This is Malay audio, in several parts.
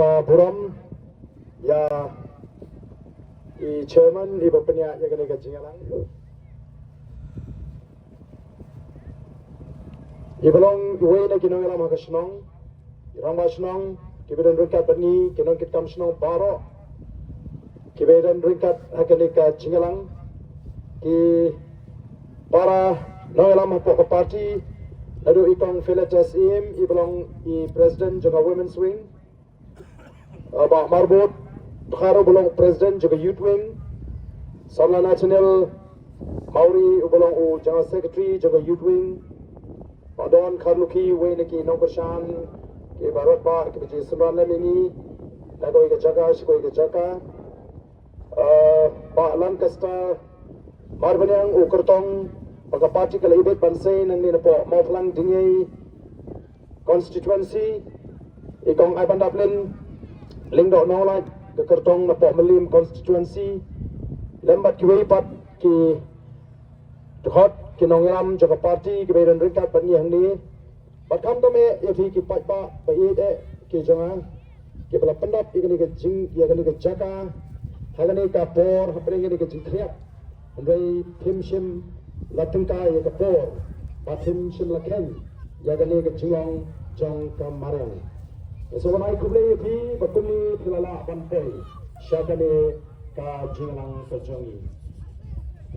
Iba Buram ya I chairman iba penya ya kene kajingalang Ibalong iwe na kinong ilam hakasnong irang wasnong kibedan ringkat bani kinong kitkam snong baro kibedan ringkat hakene kajingalang ki para no ilam hapo party lalu ikong Philetas im ibalong I president juga women's wing Pak Marbot Bukhara belong Presiden juga Youth Wing Samla Nasional Mauri belong General Secretary juga Youth Wing Pak Don Karluki Wayne ki Nongkershan ki Barat Pak ki Biji Sembilan ini Lagu ika jaga Shiko ika jaga Pak Lancaster Marbanyang Kertong Paka parti kala ibet Bansay Nang nina po Mauflang Dingyay Constituency Ikong Iban Daplin Lingdo nolak ke kertong na po melim constituency lembat kiway pat ki tukhot kinongiram jaga party ki bayran ringkat bani hangni patkam tome yafi ki patba bayide ki janga ki bala pendap igani ke jing yagani ke jaka hagani ka por haprengi ke jing kriap andai timshim latingka ya ka por patim shim laken yagani ke jingong jong ka marang So when I kublai fi bakuni filala bantai syakane ka jingalang perjongi.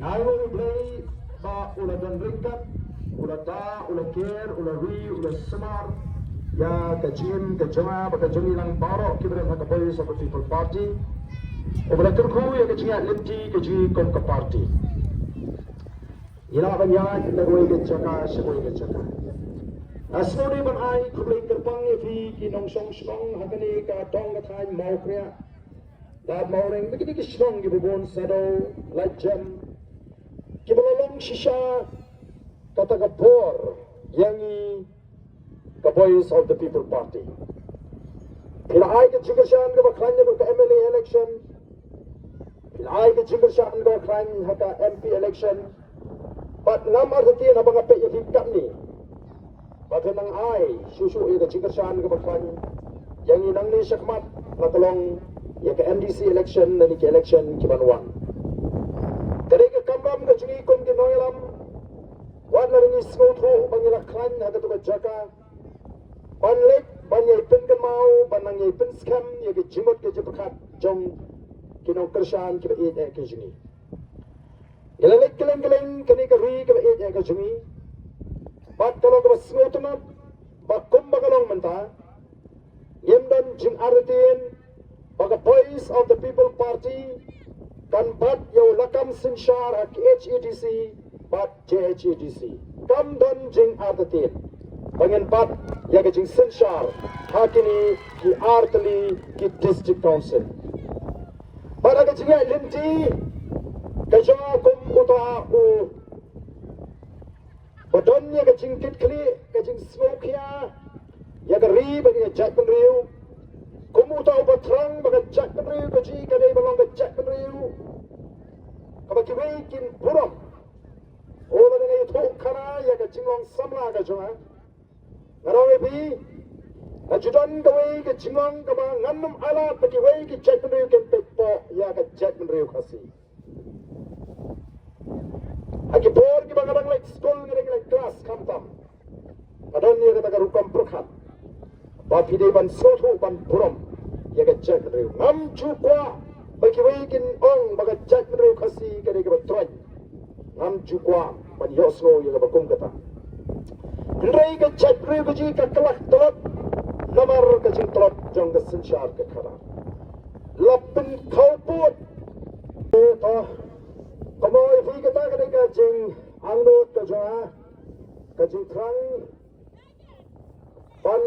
Nairo kublai ba ula dan ringkat, ula da, ula ker, ula ri, ula semar ya ka jim ka jonga ba ka jongi lang baro kibra ka boy sa people party. Obra turku ya ka jinga limti ka ji kom ka party. Ila ban ya na goy ka chaka shagoy ka chaka. Asmodi ban ai kublai kerpang fi kinong song song hakani ka dong ka thai mau kria da maureng begini ki song gi bubon sado lajam ki bolong shisha kata ka por yangi ka boys of the people party ila ai ka jigashan ka bakhanya ka MLA election ila ai ka jigashan ka bakhanya haka MP election but ngam arti na banga pe fi kapni Bagi nang ai susu ika jingkersan ke bakwan yang inang ni syakmat natolong ya ke MDC election dan ke election ke Banuan. Kali ke kamram ke jingi kom ke noilam wan laringi smotho bangila klan haka tu ke jaka banlek banyai pen ke mau banangai pen scam ya ke jimot ke jepakat jong ke nong kersan ke ite ke jingi. Gelek keleng kini ke ri ke ite ke jingi. Bat kalau ke semutna bakum bagalong menta yemdan jing artin baga boys of the people party kan bat yo lakam sinshar hak HEDC bat JHEDC kam don jing artin bangen bat ya ke jing sinshar hakini ki artli ki district council bara ke jing linti ke jang kum uta u Badonnya ke jingkit kli, ke jing smoke ya, ya ke ri bagi jack penriu, kumu tahu batrang bagi jack penriu ke ji kadai balong ke jack penriu, kabaki wekin buram, orang ini itu kana ya ke jinglong samla ke jonga, ngarong ebi, ajudan ke wei ke jinglong ke bang nganum alat bagi wei ke jack penriu ke pepo ya ke jack penriu kasih. Aki por ki bagadang like school ngi like class kamtam adon ni kata rukam prokhat ba pide ban soto ban puram ya ga jack rew ngam chukwa bagi wekin ong baga jack rew khasi kare ke batroy ngam chukwa ban yosno ya ga bakum kata ndrei ga jack rew ji ka kalak tolot namar ka jing tolot jong ga sinchar ka khara lapin khawput to Kamoy fi kita kena kajing angnut kaja kajing terang pan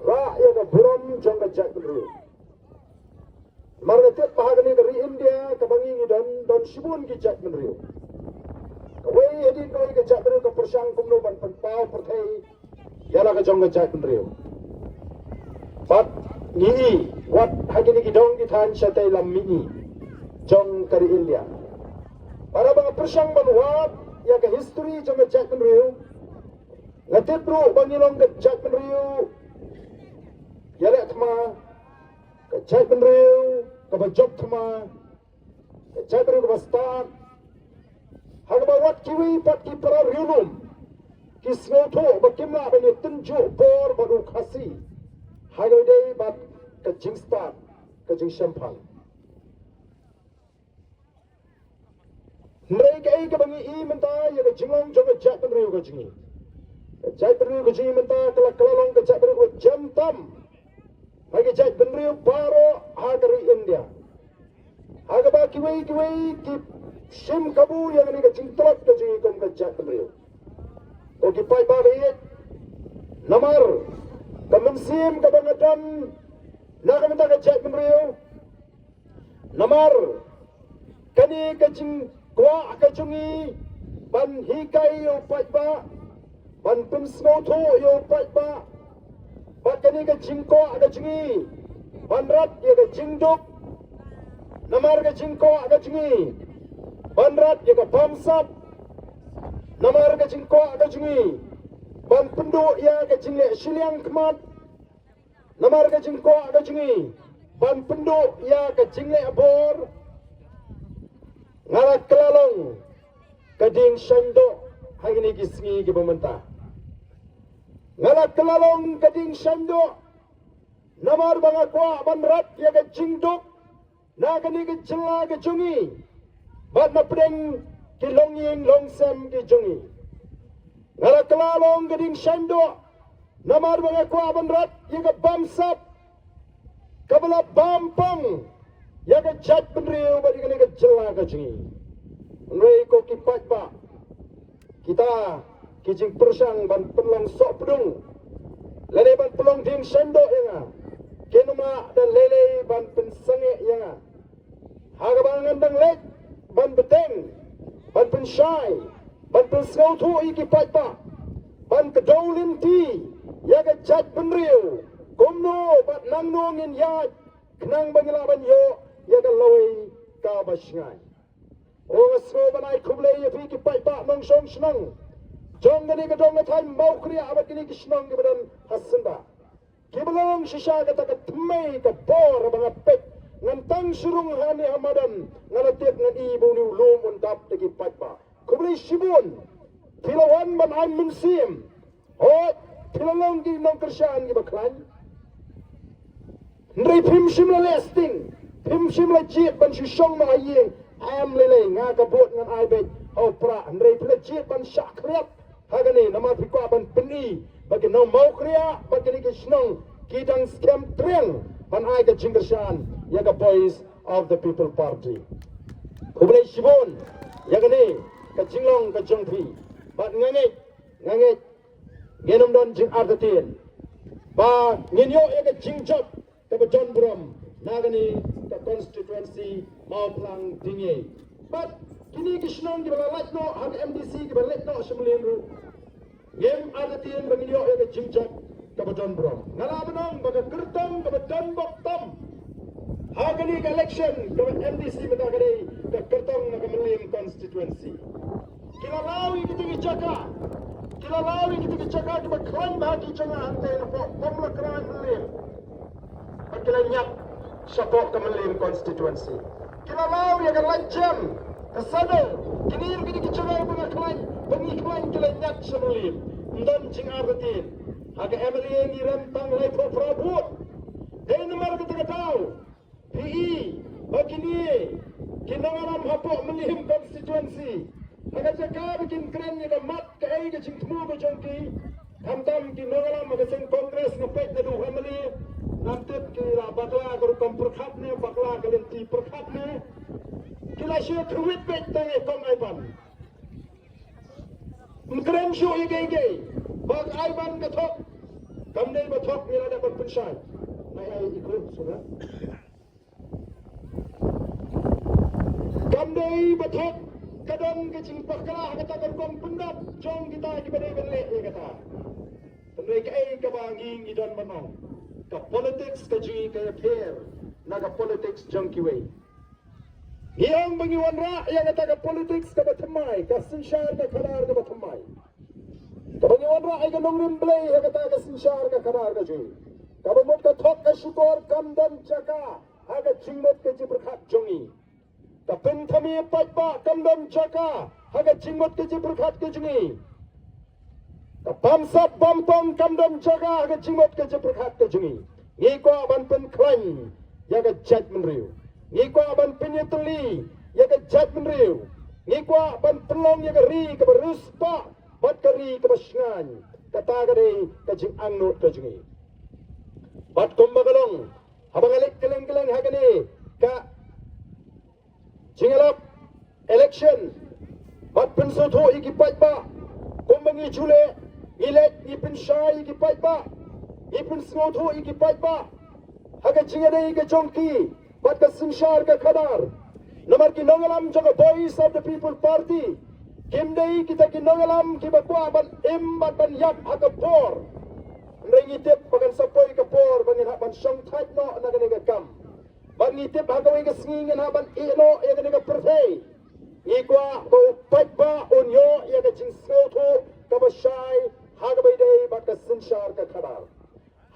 ra ya ka buram jong ka jack dulu margaret bahagani dari India kabangi ni don sibun ki jack dulu kawai edin kawai ka jack dulu ka persang kumno ban pau perthai yala ka jong ka jack dulu pat ni wat hagini ki dong ki than chatai lam mini jong kari India para mga persang manuhat ya ke history jong Jack Penriu ngatit bro bangilong ke Jack Penriu ya le tma cai penriu ke job thama cai penriu ke start hagba wat kiwi pat ki para riunum ki snotho bakimla bani tunju bor baru khasi hagai dei bat ke jing start ke jing champagne mereka ke bangi I mentah ya ke jinglong jong ke cai penriu ke jingi cai penriu ke jingi mentah kelalong ke cai penriu ke jam tam hagi cai penriu baro hagari India hagba kiwi ki sim kabu yang ni ke cingtlok ke jingi kom ke cai penriu oki pai ba be namar kemensim ke bangadan nak mentah ke cai penriu namar kani ke jing kwa akajungi ban hikai yo patba ban pimsnotho yo patba bakani ke jingko akajungi ban rat ye ke jingduk namar ke jingko akajungi ban rat ye ke bamsap namar ke jingko akajungi ban penduk ya ke jingle siliang kemat namar ke jingko akajungi ban penduk ya ke jingle abor ngarak kelalong kading syandok hari ni kisngi ke pemerintah ngarak kelalong kading syandok namar bangakwa banrat ya ke jingduk na kani ke jela ke jungi bat na pedeng ke longying longsem ke jungi ngarak kelalong kading syandok namar bangakwa banrat ya ke bamsap kabala bampang ya ke jat penriu bagi kini ke jela ke jingi nrei ko kipat ba kita kijing persang ban pelong sok pedung lele ban pelong ding sendok yang kenuma dan lele ban pensange yang haga ban ngandang lek ban beteng ban pensyai ban pensau tu kipat ba ban kedolin ti ya ke jat penriu komno bat nangnongin ya kenang bangilaban yo ya ke loi ka basngai o so banai kublei ya fi ki pai pa nong song snong jong gani ka dong thai mau kriya abat kini ki snong ki badan hasanda ki belong shisha ka ta ka tmei ka bor banga pek ngan tang surung hani hamadan ngan tet ngan ibu ni lum undap ki pai pa kublei shibun pilawan ban ai munsim o pilalong ki nong kershan ki baklan ndrei phim sim la lasting phim sim la jiet ban shong ma yeng am lele nga kabut ngan ai bet au pra ndrei phle jiet ban shakrap hagani nama pikwa ban peni bagi no mau kriya bagi ni kisnong kidang scam treng ban ai ke jingershan ya ga boys of the people party kublai shibon ya gani ka jinglong ka jongpi bat nganget genom don jing ardatin ba nginyo ya ga jingjot ka John Brom nagani the constituency mau plang tinggi but kini kisnong di bala latno hak MDC di bala latno semulin ru game ada tien bagi yo ya jingjak ka John Brom ngalabanong baga kertong ka John Boktom hagani ka election ka MDC matagari ka kertong na kemelim constituency kilalawi kita jaka ka klan bagi jangan ante na pamla kran lim pagkilanyak sapok kemelim constituency kilalaw ya kan lanjam kesana kinir kini kecewai pengaklan pengiklan kilanyak semelim ndon jing artin aga emily yang direntang lai prabut dari nomor kita tahu PE begini kinangalam hapok melim constituency aga jaka bikin keren ya mat ke ai ke jing temu ke jongki hamtam kinangalam aga sing kongres ngepet na du emily nanti kira bakla kalau perkat ni bakla kalian ti perkat ni kila sih tweet bet tangi kong aiban mungkin show ye gay bag aiban ketok kamne betok bila dapat pensai mai ikut sudah kamne betok kadang kecing bakla kata kong pendap jong kita diberi beli kata mereka kebangi ngidon menong ka politics ka jungi kaya fair naga politics junkie way yang bangiwan ra yang kata ka politics ka batamay ka sinsyar ka karar ka batamay ka bangiwan ra ay ka nong rimblay ka kata ka sinsyar ka karar ka jungi kabamut ka thok ka syukur kamdan jaka aga jingmut ke jiberkat jongi kapin thami patba kamdan jaka aga jingmut ke jiberkat ke jongi kapamsat bampong kamdan jaka aga jingmut ke jiberkat ke jongi ngiko ban pen klan yaga judgment riu ngiko ban penyeteli yaga judgment riu ngiko ban pelong yaga ri ke beruspa bat kari ke basngan kata gade ke jing angnut ke jongi bat kumbagalong habang alik keleng-keleng hagani ka jingalap election bat pensoto ikipat ba kumbangi jule ilet ipin syai ikipat ba ipin sengoto ikipat ba haga jingade ke jongki bat ka sinshar ka khadar namar ki nongalam jaga voice of the people party kimdei kita ki nongalam ki bakwa ban im ban yak haga por ngitip bagan sapoy ka por bangin haban syong tait no nagani ka kam bang ngitip hagawin ka singin haban ino yagani ka perfay ngikwa ba upat ba unyo yaga jing soto ka basyay hagabay day baka sinshar ka khadar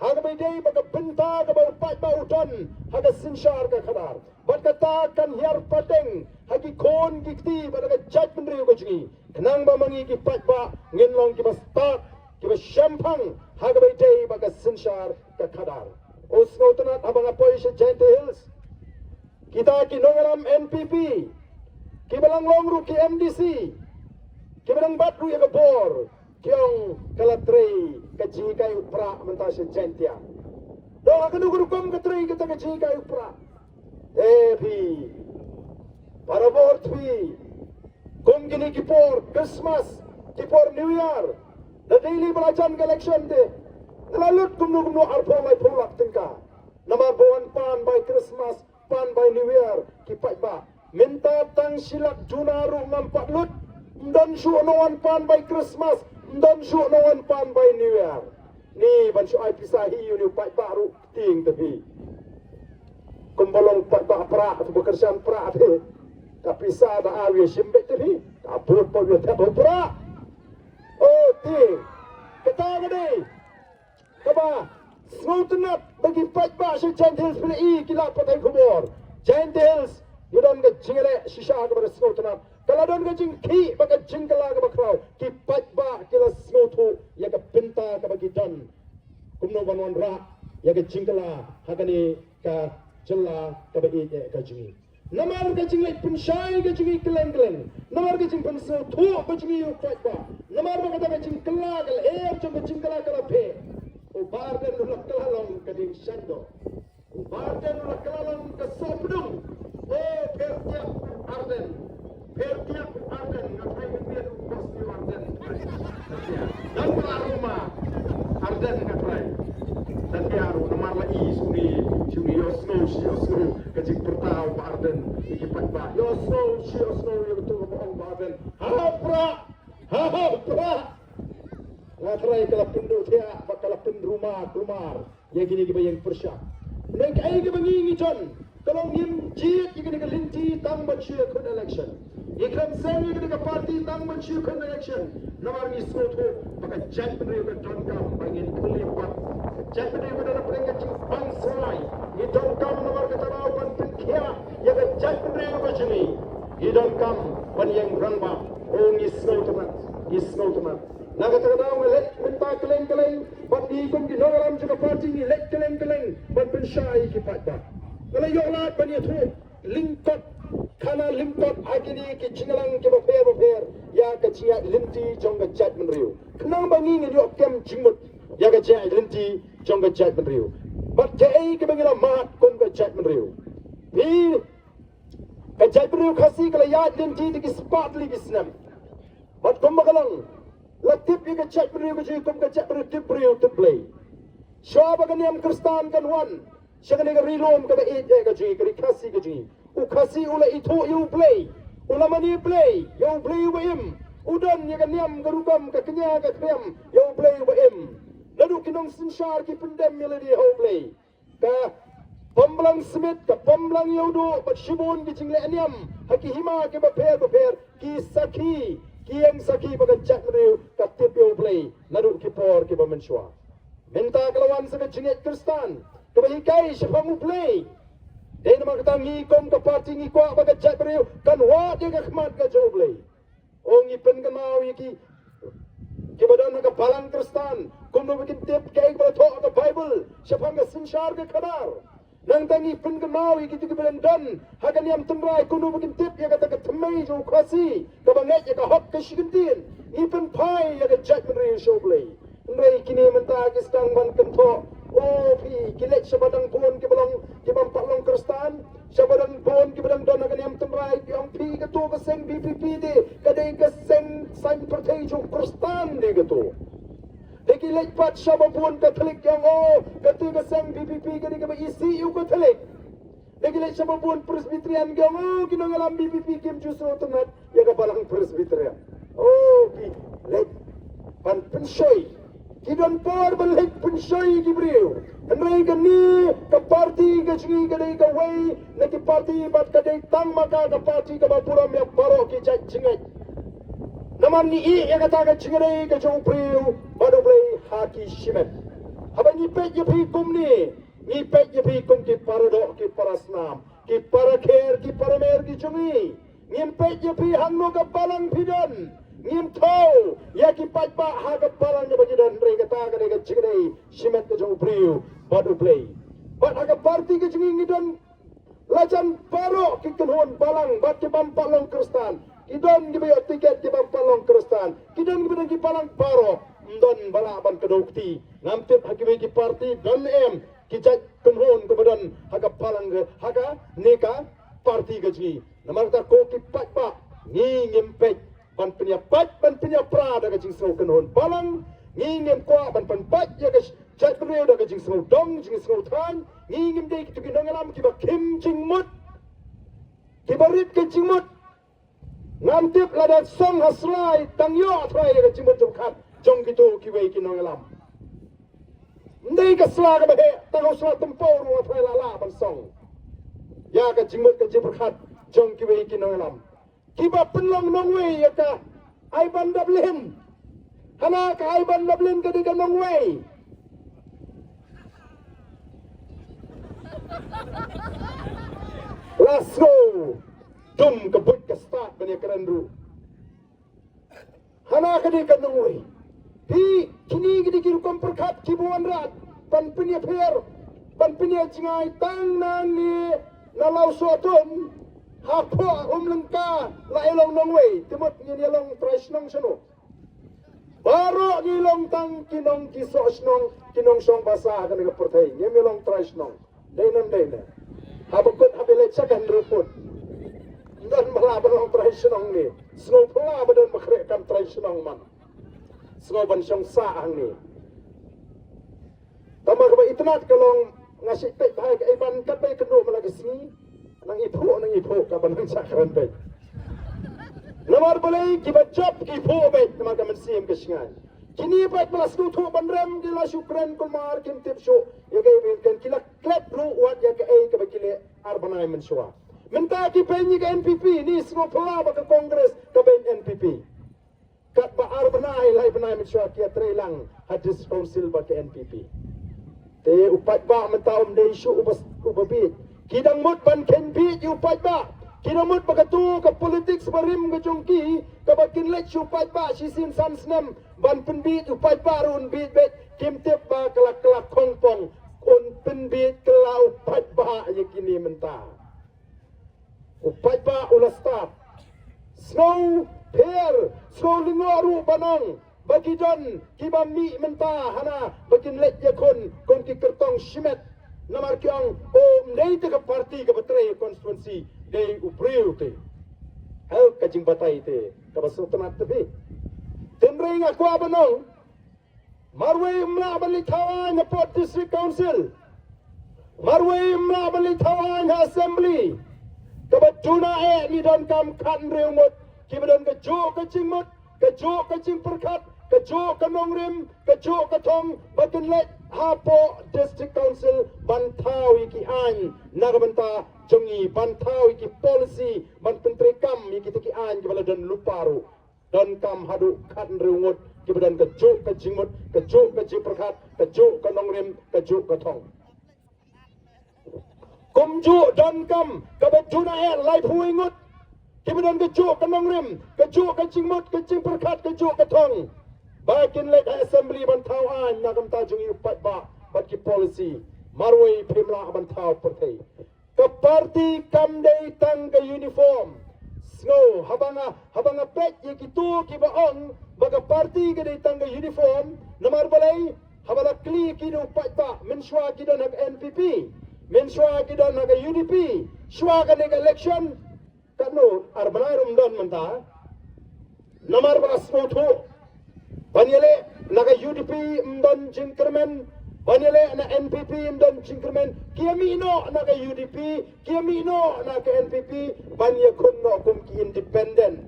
hagabay day baka pinta ka ba upat ba uton haga sinshar ka khadar baka ta kan hiyar pateng hagi kon gikti baka judgment riyo ka jingi kanang ba mangi ki pat ba nginlong ki ba start kiba syampang hagabay day baga sinshar ka khadar usnautanat habang apoy sa Giant Hills kita kinongaram NPP kibalang longru ki MDC kibalang batru ya kabor kiyong kalatrey ka jikay upra menta sa Giantia do akanugurukom ka trey kita ka jikay upra pi para vote pi kung gini kipor Christmas kipor New Year the daily belajan election de lalut kumno arpo mai polak tingka nama bawan pan by Christmas pan by New Year kipai ba minta tang silak junaru ngampak lut dan su noan pan by Christmas dan su noan pan by New Year ni ban su ai pisahi uni pai baru ting tapi kumbalong pai ba pra tu bekerjaan pra de tapi sada awi simbe tapi abur po yo tabo pra oh ting kata gede kaba snoutenat bagi patba si Giant Hills pila I kila patay kubor Giant Hills yudon ka jingale sisha ka bar snoutenat kala don ka jing ki baka jingkala ka bakraw ki patba kila snoutu ya ka pinta ka bagi don kumno banwan ra ya ka jingkala hagani ka jella ka bagi ka jingi namar ka jinglay pinsay ka jingi keleng-keleng namar ka jing pinso tu ka jingi yung patba namar ka ka jing kelagal jong ka jingkala kala pe ubarden nulak kalalong ka ding syando ubarden nulak kalalong ka sopdung pertiap arden ngapain kemudian pasti arden dan rumah arden ngapain dan biaru namar lagi suni yosno kajik pertau Pak Arden ikipat ba yosno yang betul bohong Pak Arden hapra ngatrai kala penduk dia bakala pendrumah kumar yang gini gibayang persyak nek ai gibangi jon kalau ngim jit gini ka linti tang bansyu kun election ikram sen gini ka party tang bansyu kun election namar ni soto baka jan pendri ka don kam bangin kulipat jan pendri ka dalam prengat jing bangsai ni don kam namar ka taraw pan pinkia ya ka jan pendri ka jini ni don kam ban yang rangba o ni soto Nagatagadang elect minta keleng-keleng bat diikong ginoram juga party ni elect keleng-keleng bat pensyai kipat ba kalau yoklat ban itu lingkot kana lingkot agini ki jingalang ki baper ya ka cia linti jong ka chat menriu kenang bangi ni yok kem jingmut ya ka cia linti jong ka chat menriu bat ke ai ki bangila mat kon ka chat menriu ni ka chat menriu khasi kala ya linti di spot li bisnam bat kumbagalang latip ka chat beriu ka kum ka chat beriu tip beriu to play shaba ka niam kristan kan wan shagani ka rilom ka ba ite ka ji ka khasi ka ji u khasi ula itu you play ula mani play you play wa im udan ya ka niam ka rugam ka kenya ka krem you play wa im ladu kinong sinshar ki pendem melody ho play ka pamblang smith ka pamblang yodo bat shibun ki jingle niam haki hima ke ba per ki saki Kian saki baga chat meriu katip yo play nadu kipor ki bamenswa minta kelawan sekejengit Kristan kebahikai syafang uplay dan nama kata ngikom ke parti ngikwa baga jat beriu kan wa dia ke khmat ke joblay ngipen ke mau yaki kibadan ke balang Kristan kumno bikin tip kaya kepada tok ke Bible syafang ke sinsyar ke kadar nang tangi pun ke mau yaki tu kibadan dan hakan yang temrai kumno bikin tip ya kata ke temai jo kasi ke banget ya ke hot ke syigentin ipen pai ya ke jat beriu joblay Nrai kini mentah kisang ban kento pi kilet sabadang pun ke belong ke bampak long Kristan sabadang pun ke bedang don akan yang temrai yang pi ketu ke seng BPP de kadai ke seng sign partai jo Kristan de ketu de kilet pat sababun Katolik yang ketu ke seng BPP kadai ke isi yu Katolik de kilet sababun Presbyterian yang kino ngalam BPP kim justru tengat ya ke balang Presbyterian pi let pan pensoi Kidon por balik pensoi gibriu. Andai gani ke parti ke sini ke dai ke wei na ke parti bat ke dai tang maka ke parti ke bapuram yang baro ke jat jingai. Naman ni ya kata ke jingai ke jong priu bado play haki shimet. Haba ni pet ye pi kum ni pet ye pi kum ki parado ki parasnam ki parakher ki paramer ki jungi. Ni pet ye pi hangno ke balang pidon. Ngim tau ya ki patpa ha ka palang de bajidan re ka ta ka de ka chigre shimet ka jong priu badu play bat ha ka parti ka chingi ngidon lajan paro ki kenhon balang bat ki bampalong Kristan kidon ki bayo tiket ki bampalong Kristan kidon ki bedang ki palang paro ndon bala ban ka dokti namtip ha ki parti don ki jat kenhon ka badan ha ka palang ha ka neka parti ka chingi namar ta ko ki patpa ni ngimpet ban penyapat ban penyapra da kajing snow kenhon balang ngingem kwa ban penpat ya ka chat brio da kajing snow dong jing snow tan ngingem dei tu kinong alam ki ba kim jing mut ki barit ke jing mut ngantip la da song haslai tang yo thrai da kajing mut jom khat jong gitu ki wei kinong alam ndei ka sla ka ba he ta ko sla tempo ro thrai la la ban song ya ka jing mut ka jing khat jong ki wei kinong alam Kiba penlong nong wei ya ka ai ban dablin hana ka ai ban dablin ka diga nong wei let's go dum ka but ka start bani kerandu hana ka diga nong wei hi kini gidi kiru kom perkat kibuan rat pan pinya pher pan pinya jingai tang nang ni nalau suatun Hapo lengka la elong nong wei timut ni elong trash nong seno baro ni long tang kinong kiso snong kinong song basa kan ga pertai ni elong trash nong dei habukut habelet sakan ruput dan mala belong trash nong ni snow pula badan makrek kan trash nong man snow ban song sa ang ni tama ka itnat kalong ngasih tek bahai ka iban kat bai kendo malagi sini nang ipo kapan nang sakran pe namar balai ki bachap ki pho pe namar kaman sim ke singai kini pat plus tu thu bandram di la shukran kumar kim tip show ya gay ben kan kila klep ru wat ya ka ai ka bakile arbanai men shwa menta ki penyi ka NPP ni smo pala ba ka kongres ka ben NPP kat ba arbanai lai banai men shwa ki tre lang hadis council ba ka NPP te upat ba menta dei shu ubabit Kidang mut ban kenpi yu pat ba kidang mut bagatu ka politik barim ka jongki ka bakin let yu pat ba sisin san snam ban penbi yu pat ba run bit bet kim tep ba kelak kongpong un penbi kelau pat ba yakini menta upat ba ulastat snow pair snow lingoru banong bagi don kibami menta hana bakin let yakon kon ki kertong shimet namar kyang nei te ka parti ka batre constituency dei upriu te hau ka jing batai te ka basu tanat te tenrei nga kwa banong marwe mla bali thawang pot district council marwe mla bali thawang assembly ka batuna ni don kam khan reumot ki badon ka jo ka jing mot ka jo ka jing perkat ka jo ka nongrim ka jo ka thong bakin let Hapo District Council bantawi ki an nagabanta jongi bantawi ki policy ban pentri kam ki an ki bala dan luparu dan kam hadu kan reungut kemudian kejuk ke jimut, kejuk ke jiperkat, kejuk ke nongrim, kejuk ke tong. Kumjuk dan kam kebejuna lai puingut, kemudian kejuk ke nongrim, kejuk ke jimut, ke jiperkat, kejuk ke tong. Bakin lek assembly bantau an nakam tajung ipat ba bagi polisi marwai primla bantau pertai. Ke parti kam dei tang ke uniform. Snow habanga pet ye kitu ki baong baga parti ke dei tang ke uniform namar balai habala kli ki do pat ba menswa ki don hak NPP menswa ki don hak UDP shwa ka nek election kanu arbanai rumdon menta namar ba smoto banyele naga UDP mdon jingkermen banyele na NPP mdon jingkermen kiamino naga UDP kiamino naga NPP banya kunno kum ki independent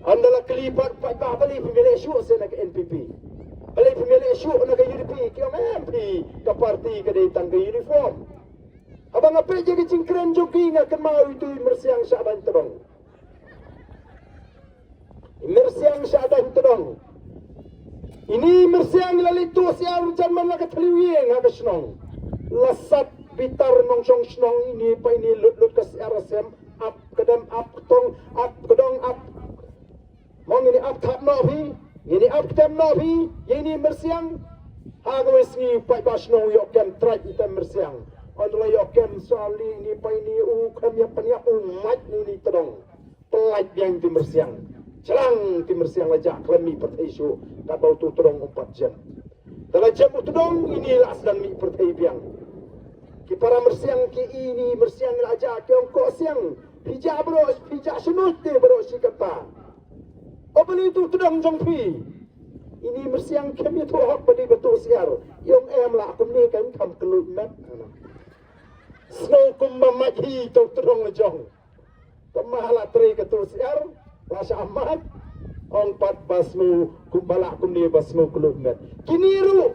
andala kelipat pak bali pemilih isu se naga NPP bali pemilih isu naga UDP kiam MP ke parti ke datang ke uniform abang apa jadi jingkeren joki ngakan mau itu mersiang syaban terong mersiang syaban terong ini mersiang lalitu siang zaman nak terliwing agak senang lasat bitar nongsong senang ini pa ini lut ke RSM up kedam up tong up kedong up mong ini up tap nopi ini up tap nopi ini mersiang agak ni pa basno yok kem trak item mersiang adalah yok kem sali ini pa ini kam yang pania umat ini terong pelat yang di mersiang Celang timur siang lajak klemi pertai isu tak bau tu terong 4 jam. Dalam jam tu dong inilah sedang mi pertai biang. Ki para mersiang ki ini mersiang lajak ki ongko siang pijak bro pijak sunut te bro si kata. Obeli tu tudang jong pi. Ini mersiang kami tu hak badi betul siar. Yong em lah aku ni kan kam kelut mat. Snow kum mamahi tu tudang lejong. Kemahala tri ketul siar. Rasa amat ongpat basmu kumbalak kumni basmu kulungan kiniru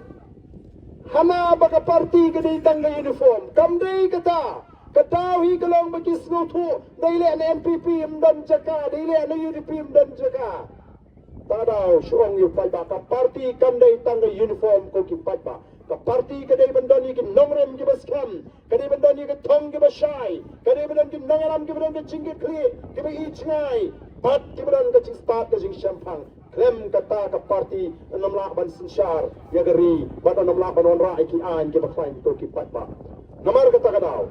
hana baka parti ke ditang ke uniform kamdei kata ketahui kelong bagi snutu daile na MPP mdan jaka daile na UDP mdan jaka tadau syong yu pai baka parti kamdei tang ke uniform ko ki pai ba ka parti ke dei bandoni ki nongrem ki baskam ke dei bandoni ki thong ki basai ke dei bandoni ki nangaram ki bandoni chingit kli ki ba ichngai Pat kemudian ke start ke champagne klem kata ke parti 6 lak ban sensyar ya geri ban 6 lak ban onra iki an ke baklain to ki pat ba namar kata kadau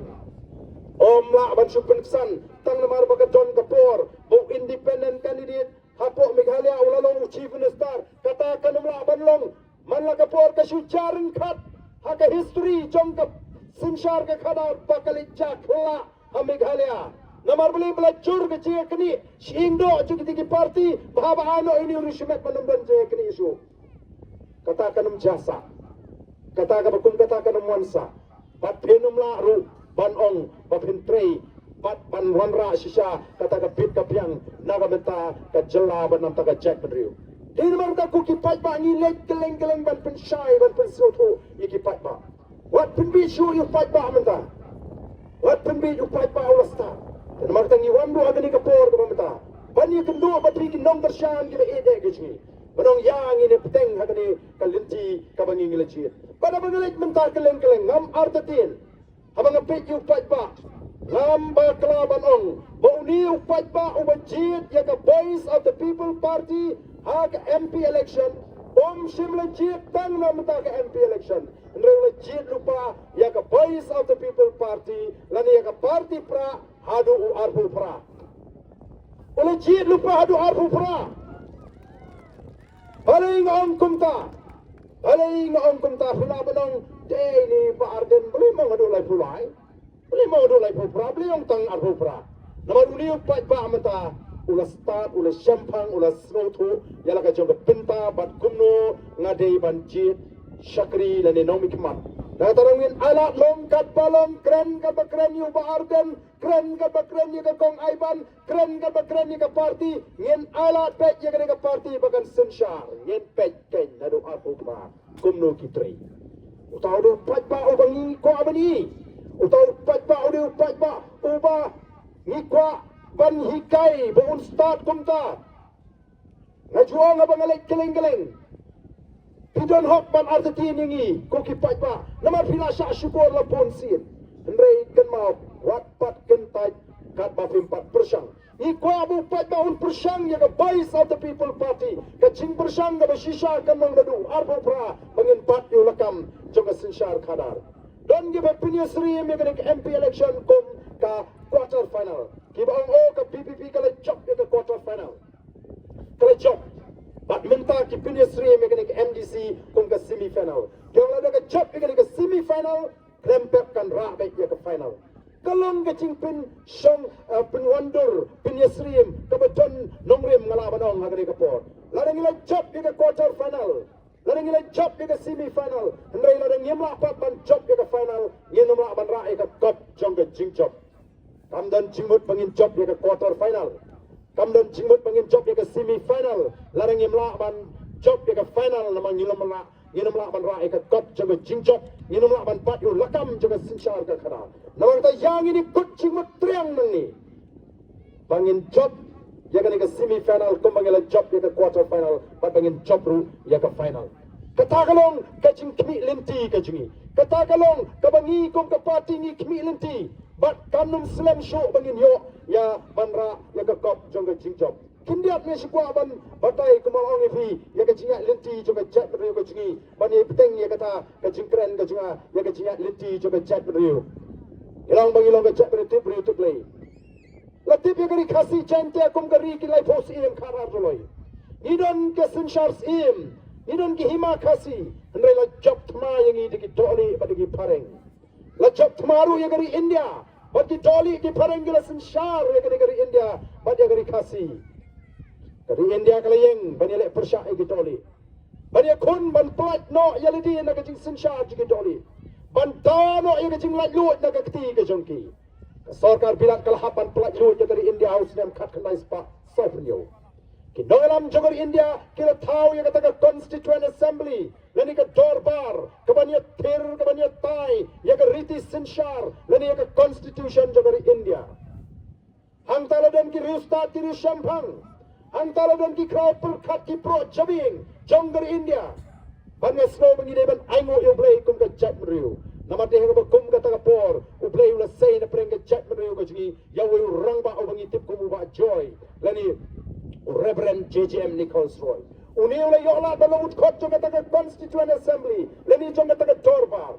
om lak ban supen kesan tang namar baga John Kapor bu independent candidate hapok Meghalaya ulalong chief minister kata kan 6 lak ban long man la Kapor ke sujaring khat ha ke history jong ke sensyar ke khada bakalit jakla ha Meghalaya Namar beli belajur ke cia kini Sindo cuki tiki parti Bahaba ano ini urishimet menumban cia kini isu Katakan jasa Katakan bakum katakan wansa Bat penum laru Ban ong Bapin trei Bat ban wanra sisa Katakan bit kapiang Naga benta Kajela ban namta kajak penriu Di namar kaku kipat ba Ngilet keleng-keleng ban pensyai Ban pensoto Ikipat ba Wat penbisu yupat ba menta Wat penbisu yupat ba ulasta dan martang iwan do agani kapor ke pamata bani kendo batri kinong tersyan ki ede gichi banong yang ini peteng agani kalinti kabangi ngilchi pada bangalit mentar keleng-keleng ngam artatin habang apit yu patba ngam bakla banong bauni yu patba ubajit ya ka voice of the people party ha ka MP election shimla jit tang na mata ka MP election nrela jit lupa ya ka voice of the people party lani ya ka party pra hadu arfu pra oleh jit lupa hadu arfu pra paling om kumta hula banong day ni pa arden boleh mau hadu lai pulai boleh mau hadu lai pra boleh ong tang arfu pra namar uli pa ba mata ulas start ulas champang ulas snotu yala ka jong pinta bat kumno ngadei ban jit syakri lani nomi kemat Natarangin alat long kat balong kren kat bakren yu ba arden kren kat bakren yu ka kong aiban kren kat bakren yu ka party ngin alat pet yu ka party bagan sensyar ngin pet ken nadu arfu pra kumno kitrei utau do pat ba ubangi ko abani utau pat ba uba ngi kwa ban hikai buun start kumta Ngajuang abang alek keleng-keleng. Pidon hok ban arti ningi koki pai pa nama pila sya syukur la pon sin ndrei kan mau wat pat kan tai kat ba 4%. I kwa bu pai ba 1% ya ka bais of the people party ka ching persang ka shisha kan mang dadu arbo pra bangin pat yu lakam joga sinshar khadar. Don't give a opinion sri me ka MP election kom ka quarter final. Ki bang o ka PPP ka le chop ya ka quarter final. Kala chop But minta ki pinya sri mekanik MDC kung ka semi-final. Yang lada ka chop mekanik ka semi-final, krempep kan raak ya ka final. Kalong ka pin siyong pinwandur, pinya sri kabaton nongrim ngalabanong hagani ka por. Lada ngila chop ya ka quarter final. Lada ngila chop ya ka semi-final. Hendray lada ngimla pat ban chop ya ka final. Nginumla ban raak ya ka kop jong ka jing chop. Kamdan jingmut pangin chop ya ka quarter final. Kamdan jingmut pangin job ya ke semi final larang imla ban job ya ke final namang ngilam ban ra ke kop jaga jingjob ngilam ban pat yu lakam jaga sinchar ka khara namang ta yang ini kut jingmut triang nang ni pangin job ya ke semi final kumbangila job ya ke quarter final pat pangin job ru ya ke final katagalong ka jing kmi linti ka jingi katagalong ka bangi kum ka party ni kmi linti but kanum slam show bangin yo ya banra ya ka kop jong ka jing job kindiat me sikwa ban batai kumalong ifi ya ka jinga linti jong ka chat rio ka jingi bani peteng ya kata ka jing kren ka jinga ya ka jinga linti jong ka chat rio ilang bangilong ka chat rio to play latip ya kari khasi chante kum kari ki lai pos im kharar roloi idon ke sinshars im idon ki hima khasi hendrai la job thma yangi diki toli badiki pareng la job thmaru ya kari India Bagi toli ki parengila sinshar ya kari India bagi kari khasi kari India kalayeng bani lek persya ki toli bani kun ban plat no ya lidi na kajing sinshar ki toli ban dano ya kajing lut na kakti ka jongki sarkar bilang kalahapan plat lut ya kari India house nem khat khnai spa safrio ki nolam jogar India kila thau ya kata constituent assembly lani ka dorbar kabanya thir kabanya tai ya ka riti sinshar lani ya ka constitution jogar India hang taladan ki rusta ti shampang hang taladan ki kraw per khat ki pro jabing jogar India banya snow bangi deban aingo yo play kum ka chat riu namate ha ka kum ka ta por u play ula say na preng ka chat riu ka jingi ya wi rang ba o bangi tip kum ba joy lani Reverend JJM Nichols Roy Uniula yola balong utkot jong kata constituent assembly leni jong kata dorbar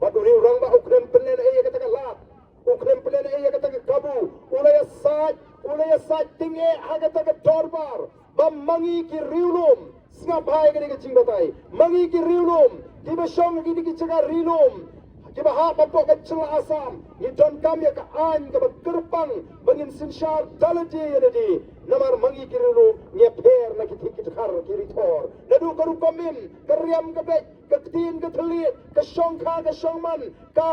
but uniu rang ba ukrem pelen e kata lat ukrem pelen e kata kabu ulaya sat tinge kata dorbar ba mangi ki riulum singa bhai gani ka jing batai mangi ki riulum ki ba shong ki ki chaga riulum ki ba ha ba ko ka chla asam ni don kam ya ka an ka ba kerpang bangin sinshar daladi yadi namar mangi ki riulum ni pher na ki thik khar ki rithor nadu karu komim karyam ka bek ka tin ka thlit ka shong kha ka shongman ka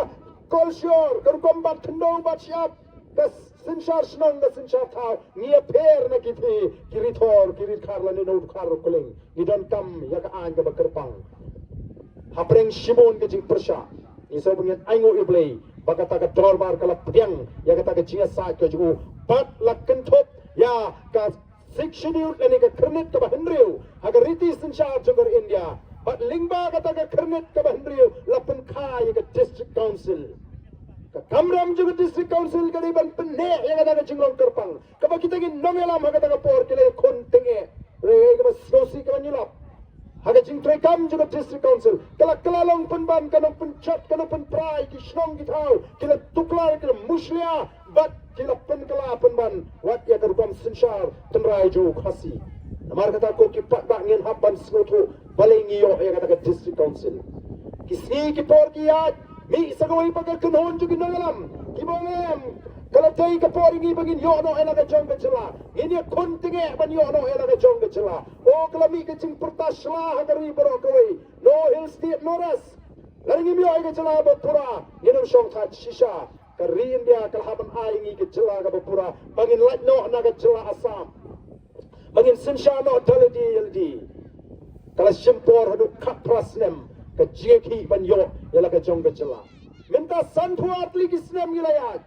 kolshor karu kom bat thnong bat siap ka sinshar snong ka sinshar thau ni pher na ki thi ki rithor ki rit khar la ni no khar kuling ni don kam ya ka an ka ba kerpang hapreng shimon ke jing persha iso bungin aingo iblay bakata ka dorbar kala pdiang ya kata ka jinga sa ka jugu pat lakkan thop ya ka schedule lani ka kernit ka bahendriu agar riti sinshar jogar India but lingba kata ka kernit ka bahendriu lapan kha ya ka district council ka kamram juga district council ka riban penne ya kata ka jinglong kerpang ka ba kita gi nomelam kata ka por kile kon tenge re ka ba sosi ka nyulap Haga jing trekam juga district council kala kalalong penban kanong penchat kanong penprai ki shnong ki thau kila tuklar kila muslia bat kila penkala penban wat ya karukom sinshar tenrai jo khasi namar kata ko ki pat ba ngin haban snoto balengi yo ya kata ka district council kisi ki por ki yat mi sagoi pagal kunhon jo ki nangalam ki bongem kala tay ka por ngi bagin yo no ela ka jong ka chila ini kon tinge ban yo no ela ka jong ka chila o kala mi ka jing pertasla hagari baro kawai no hill state no res laringi mi yo ka chila ba pura ginam shong tha shisha ka ri India kala haban ai ngi ka chila ka ba pura bagin lat no na ka chila asam bagin sinsha no daladi yaldi kala shimpor hadu khat prasnem ka jeki ban yo ela ka jong ka chila minta santhua atli kisnem gilayat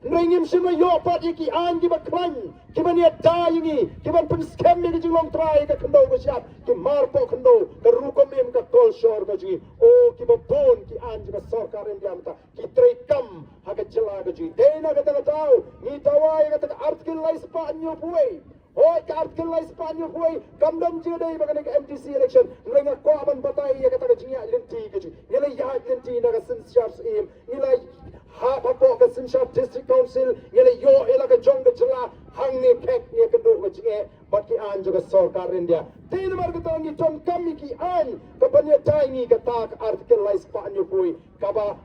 Nringim sima yo pat iki an ki baklan ki bania da yingi ki ban pun scam ni jing long try ka kendo ko siap ki marpo kendo ka rukom im ka kol shor ka ji o ki ba bon ki an ka sarkar India mata ki tre kam ha ka jela ka ji dena ka ta tau ni tawai ka ta article lai spa anyo puai oi ka article lai spa anyo puai kam dam ji dai ba ka MTC election nringa ko aban batai ya ka ta ji ya linti ka ji ni lai ya linti na ka sin siars im ni lai ha papo ka Sinshat District Council yele yo ela ka jong ka jela hang ni pek ni ka do ka jinge bat ki an juga sarkar India tin mar ka tangi tong kami ki an ka banya tai ni ka tak article lais pa nyu pui ka ba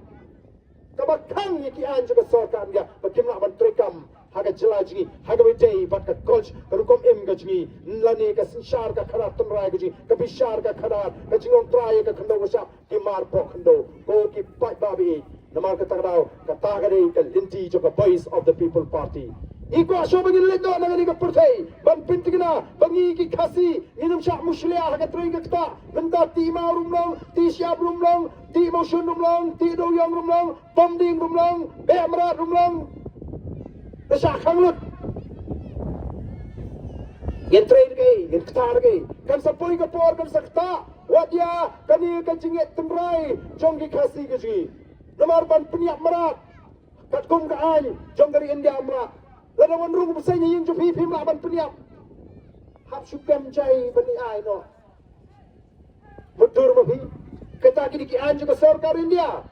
kang ni ki an juga sarkar India ba kim na ban trekam haga jela jingi haga bidei bat ka kolch ka rukom im ka jingi lani ka Sinshar ka khara tum rai ka jingi ka bishar ka khara ka jingong trai ka khando ka sha ki mar po khando ko ki pai babi Namar kata kau kata kali kelinti juga voice of the people party. Iko aso bagi ledo nangani ke partai. Ban pintigna bangi ki kasi minum syak musliah haga tring kita. Benda ti mau rumlong, ti siap rumlong, ti motion rumlong, ti doyong rumlong, bombing rumlong, beamrat rumlong. Desak hanglut. Gen train ke, gen ketar ke. Kan sapoi ke por kan sakta. Wadia kani kan jinget temrai jonggi kasi ke ji. Namar ban peniak merat kat kum ka an jong dari India merat lada wan rung besanya yang jupi pim la ban peniak hap sukam cai bani ai no mudur mabi kata kini ki an juga sarkar India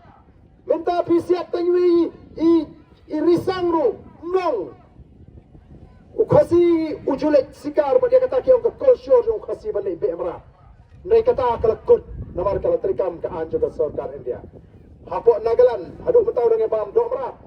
minta pisiat tangwi i risang ru nong ukasi ujulet sikar bani kata ki ang kol shor ukasi bani be merat nai kata kalakut namar kala trikam ka an juga sarkar India Hapok Nagalan, aduk mentau dengan bam dok merah.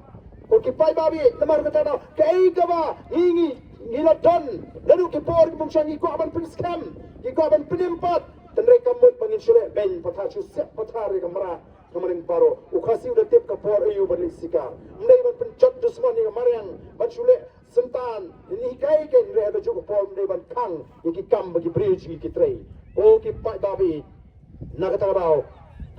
Ko kipai babi, lemar kata tau, kei kaba, ingi, ngila don, lalu kipor kemungsangi ko aban penskam, ko aban penimpat, dan mereka mut bangin syurek ben patachu sep patari kamera, kemarin baro, ukasi udah tip kapor ayu balik sikar. Mendai ban pencot dusman ni kamariang, ban syurek sentan, ini hikai ken re ada juga por mendai ban kang, iki kam bagi bridge iki trei. Ko kipai babi, nak kata tau,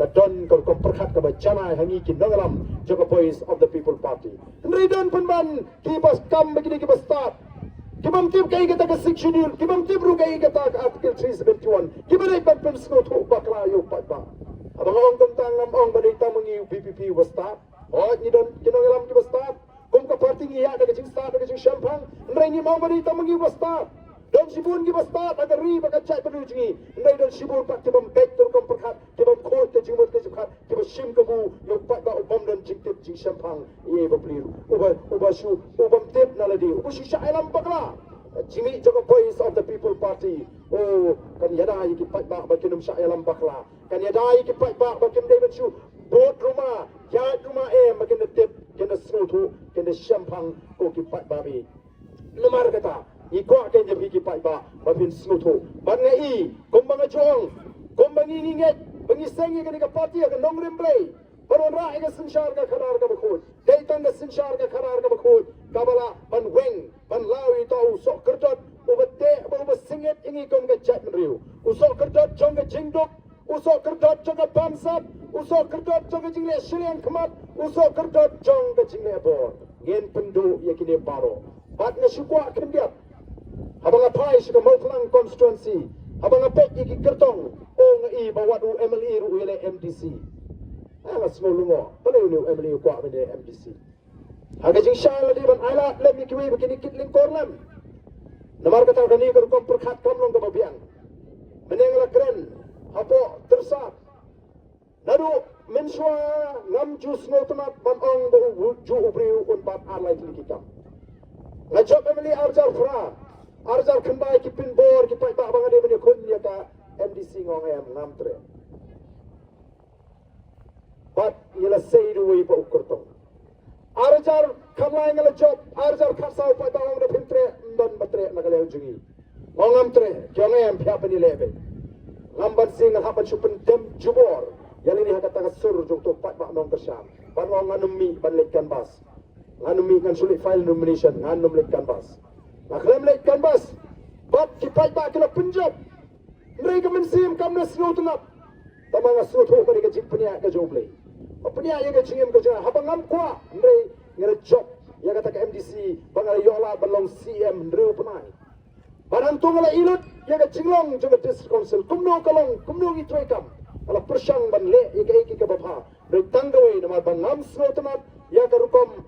Kadon kau perkat ke bacana hangi ki nangalam juga voice of the people party. Nridan penban kibas kam begini kibas start. Kibam tip kai kata ke schedule, kibam tip ru kai kata ke article 371. Kibare ban pen sno thu bakla yo pa pa. Abang ong tentang ngam ong badita mengi PPP was start. Oh ni don kinangalam kibas start. Kum ka party ngi ya daga jing start daga jing champagne. Nrai ni mau badita mengi was start. Don sibun ki basta agar ri baga cai penuh jingi nai don sibun pak kibam baik tur kom perkat kibam khot te jingmot ke jukhat kibam sim kabu yo pak ba bom don jing tip jing sampang ye babliru uba shu ubam tip naladi ubu shu shailam bakla jimi joga voice of the people party oh kan yada yi ki pak ba bakinum shailam bakla kan yada yi ki pak ba bakin deben shu bot rumah yad rumah bakin tip kena snotu kena sampang ko ki pak babi nomor kata Iko akan jadi kipai ba, babin snuto. Bangai, kumbang ajong, kumbang inginget, bangisengi kan ika parti akan nong remplay. Baron ra ika Sinshar ka karar ka bakut. Kaitan ka Sinshar ka karar ka bakut. Kabala ban weng, ban lawi tau sok kertot, ubate ubat singet ingi kom ka chat meriu. Usok kertot jong ka jingdok, usok kertot jong ka bamsap, usok kertot jong ka jingle shilian kemat, usok kertot jong ka jingle bor. Gen pendu yakini baro. Bat ngasukwa kendiap. Habang apai suka mau kelang konstituensi, habang apek iki kertong, oh ngai bawa du MLE ru ile MDC. Alas semua lungo, boleh ulu MLE kuat benda MDC. Haga jing syal di ban alat lem ikiwi begini kit lingkor lem. Namar kata kani kau kom perkat kam long kebabian. Menenglah keren, apa tersat. Nadu mensua ngam jus ngotonat ban ong bu ju ubriu un bat alai likikam. Ngajak MLE arjar fra. Arjar kembali ki pin bor ki pai ba bang ade bani kun ya ta MDC ngong em ngam tre. Bat yela sei du wi pa ukurtong. Arjar kamai ngala job arjar khasau pai ba ngam pin tre ndon batre nagale jungi. Ngam tre kyong em phya pani lebe. Ngam ban sing ha ban chupen dem jubor. Yang ini hakata kasur jong to pai ba nong kesyam. Ban ngong nganumi ban lek canvas. Nganumi kan sulit file nomination nganum lek canvas. Naklam lek canvas, bat kipai ba kena Punjab. Mereka mensim kamna snow tunap. Tamang snow tu mereka jing punya ke joble. Punya yang ke jingem ke jang. Habang ngam kuah, mereka ngere job ya kata ke MDC bangal yola balong CM Riu Penai badan tunggal ilut ya ke jinglong juga district council kumno kalong kumno itrekam ala persyang ban le ika ke bapa dari tanggawai nama bangam snotanat ya ke rukom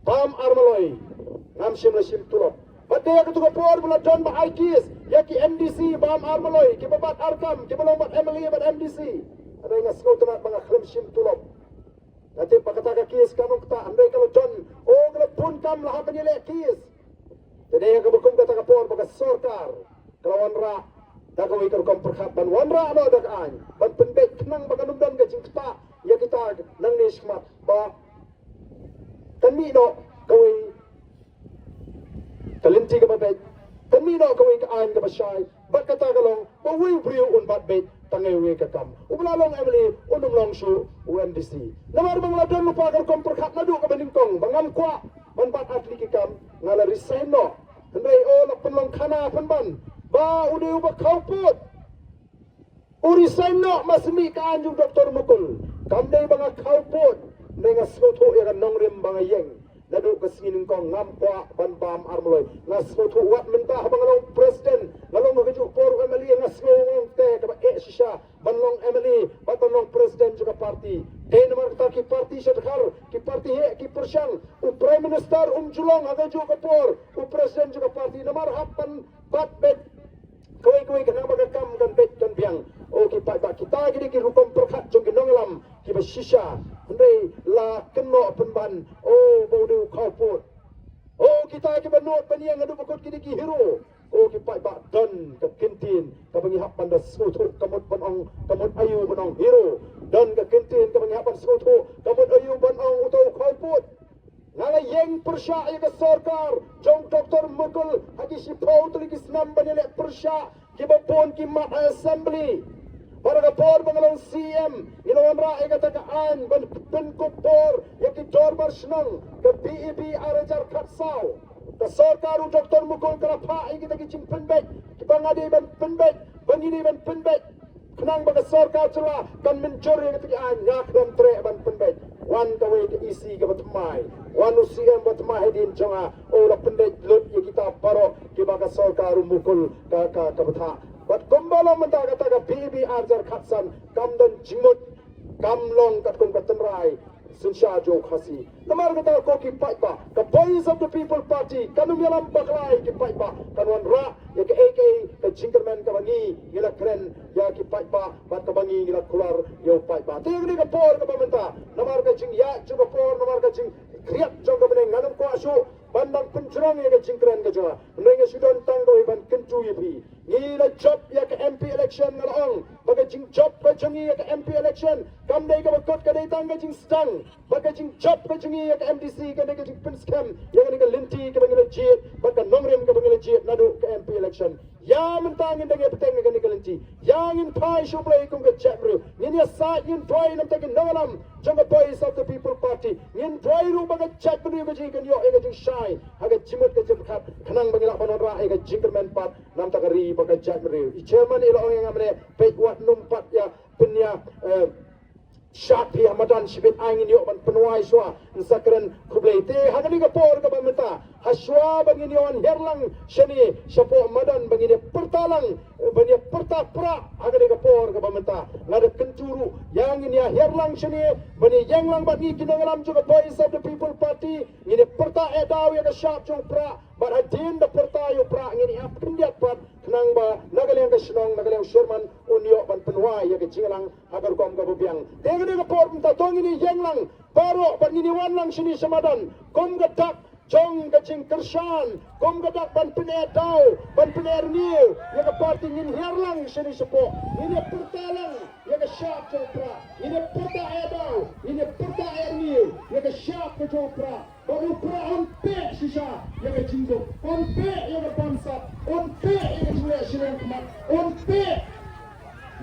pam armaloi ngam sim tulop pada ya ketua por bula don ba aikis ya ki MDC pam armaloi ki babat arkam ki balombat MLA bat MDC ada yang snotanat bangam khlam sim tulop nanti pakata ka kis kamu kata andai kalau don oh kalau pun kam lah penilai kis jadi yang kebukum kata kapor pakai sorkar kalau wanra dah kau ikut kom perkhat ban wanra ada dak an ban pendek kenang bagan umdan ke cingta ya kita nang ni smat ba kami no kau kalinti ke babet kami no kau ke an ke basai bat kata kalong bawi brio un bat bet tangai we ke kam ubelalong emily unum long su UMDC namar bangla don lupa kar kom perkhat nadu ke beningkong bangam kwa ban bat atli ke kam ngala resign no hendai la penlong khana penban ba udah ubah kau put urisan no masmi ka anjung Dr. Mukul kamdai banga kau put dengan soto ya kan nongrim banga yeng nadu kesinin kong ngampwa ban bam armloy ngasoto wat mentah bangalong presiden ngalong ngajuk por MLA ngasngong te kaba shisha banlong MLA batanong presiden juga parti Denmark ta ki parti sedhar ki parti he ki persyang u prime minister julong ngajuk por u presiden juga parti nomor hapan bat bet koi kenang bagakam kan bet kan biang o ki pa kita gidi ki rukom perkhat jong ginonglam ki ba shisha hendai la keno penban oh bodu kau put oh kita ki banot paniang adu bakot kidi ki hero oh ki pa don ke kintin ka bangi hapan da sutu kamot banong kamot ayu banong hero don ke kintin ka bangi hapan sutu kamot ayu banong utau kau put ngala yeng persya ya ke sarkar jong Dr. Mukul hagi si pau tuli ki snam banele persya ki bapon ki mat assembly para kapor bangalong CM ilawan ra ay katakaan ban penkupor yaki dorbar senang ke BEB arajar katsaw ke sarkaru Dr. Mukul kerapa ay kita ki penbet ki bangadi ban penbet bangini ban penbet kenang baga sarkar celah kan mencuri katakaan nyak dan tre ban penbet wan kawe ke isi ke batmai wan CM batmai din jonga ora penbet lut ya kita paro ki baga sarkaru Mukul ka batha Bat kumbalang mentah kata BB Arjar Khatsan kamdan jimut kamlong kat kum katenrai sinsha jo khasi namar kata ko ki paipa the voice of the people party kanum yalam baklai ki paipa kanwan ra ya ke AK ke jingerman ka bangi gila kren ya ki paipa bat ka bangi gila keluar yo paipa ting ni ka por ka mentah namar ka jing ya juga por namar ka jing kriat jo ka beneng nganum ko asu bandang pencurang ya ke jingkren ka jawa meneng sudon tanggo iban kentu yipi ni la job ya ke MP election ngalong baga jing job ka jungi ya ke MP election kam dai ka bakot ka dai tangga jing stang baga jing job ka jungi ya ke MDC ka dai ka jing pin scam ya ka linti ka bangila jit baga nongrem ka bangila jit nadu ke MP election ya mentangin dai peteng ka ni linti yang in pai shuplay kum ka chatru ni ya sa in toy nam takin nangalam jonga voice of the people party nin toy ru baga chatru ba ji kan yo ka jing shine haga jimut ka jim khat khanang bangila panon ra ka jingerman pat nam takari baga chatru i chairman ilo yang amne pe wat numpat ya punya Syat pihak madan sibit angin yuk ban penuai swa nsakren kublai te hagani ka por ka bamenta haswa bangini wan herlang shani syapo madan bangini pertalang bani pertapra hagani ka por ka bamenta ngada kenturu yang ini herlang shani bani yang lang bani kinangalam juga voice of the people party ini perta edaw ya ka syap pra but hadin da perta yo pra ngini ap kendiat pat kenang ba nagaleng ka shnong nagaleng sherman unyo ban penuai ya ka jingalang agar kom ka bubiang ni ka por minta tong ini yang lang baro ban ini wan lang sini samadan kom gadak jong ka jing kershan kom gadak ban pene daw ban pene niu ya ka parti ngin her lang sini sepo ini pertalang ya ka syap pra ini perta daw ini perta niu ya ka syap pra baru pra onpe sisa ya ka jinggo onpe ya ka bangsa onpe ya ka jule sirang kemat onpe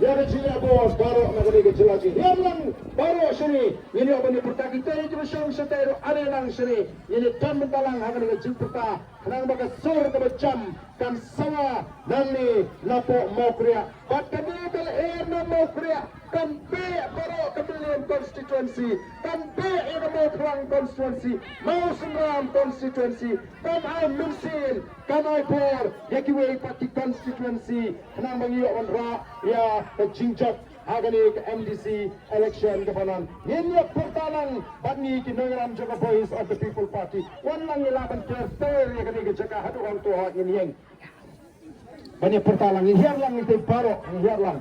ya kecilnya bos baru nagari kecil lagi yang baru sini ini apa ni perta kita ini cuma syang setero ada lang sini ini kan mentalang akan kecil perta nang magasur ka macam kan sawa nani lapo Mokria but kadikal na Mokria kan be baro kapilian constituency kan be Mokrang constituency Mausungram constituency kan ay Minsin kan ay por yakiwe pati constituency nang mangiyo ra ya jingjak agani ke MDC election kepanan niya pertalang bani kinongram Jaga Voice of the People Party walang ilaban kerter ya kani ke Jaga hadu orang tua ini yang bani pertalang ini lang itu paro ini lang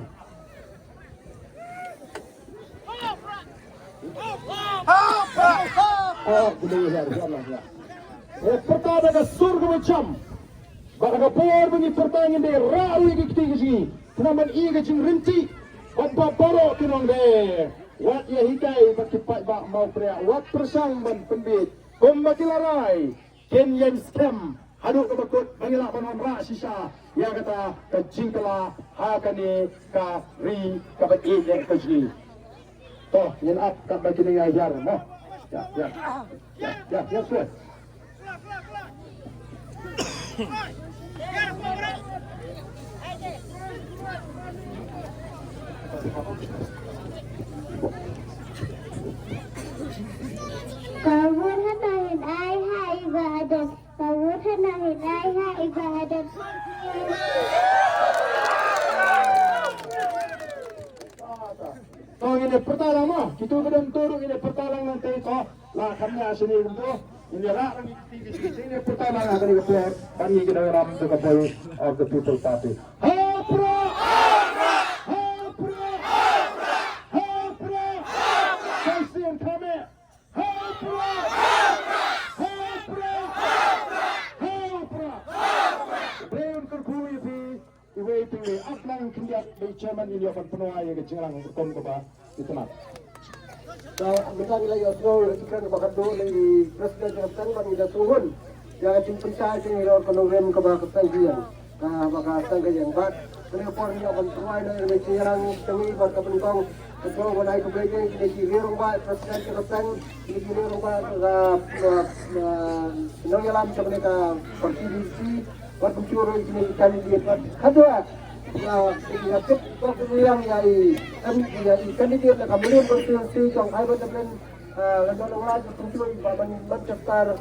oh ini lang ya pertama ke surga macam baka kapor bani pertanyaan de rawi ke kiti kenaman iya ke cing rinci Wapa poro kinong de, wat ya hikai pakipat bak mau pria, wat persang ban pembit, kumbakilarai, ken yen scam, haduk kebakut, bangilak banon ra sisa, ya kata kejingkala, hakani ka ri kabat yang kejli. Toh, yen ap kat bagi ni ajar, mo. Ya, suat. Kawun hanahin ay haibadan. Kawun hanahin ay haibadan. So ini pertalang mo, kita kadang turun ini pertalang nanti so lah kami asini itu ini rak ini pertalang akan dikeluar kami kita dalam Jaga Voice of the People Party. Hapra, hapra, hapra, hapra, Kasian kami, hapra, hapra, hapra, hapra. Beliau kerkui di waiting ni aklang kindiat di chairman ini akan penuh ayah kejengang berkom keba itu nak. Mentang nila yung throw, ikan bakado ng president ng Tangban nila suhon. Yang cimpensah yung nila kanong kabakatan diyan. Kabakatan ganyan. But, penepon niya akan tuway na may sirang tangi, ba't kapanukang ito, wala ito ganyan, kinigirong ba, president ng Tang, kinigirong ba, nangyayam sa kanila partilisi, ba't kumpuro yung kinigirong ba, kadwa, yakit yang yai kandidat na kamulian konstitusi kong ay betul orang kumpul baman menciptar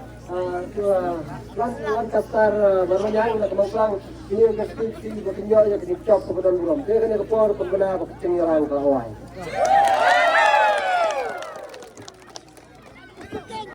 lancar berbanyak nak kemampuan ini konstitusi bertinjau yang dicop kepada buram. Saya kena kepor pembina kepentingan orang kelawai.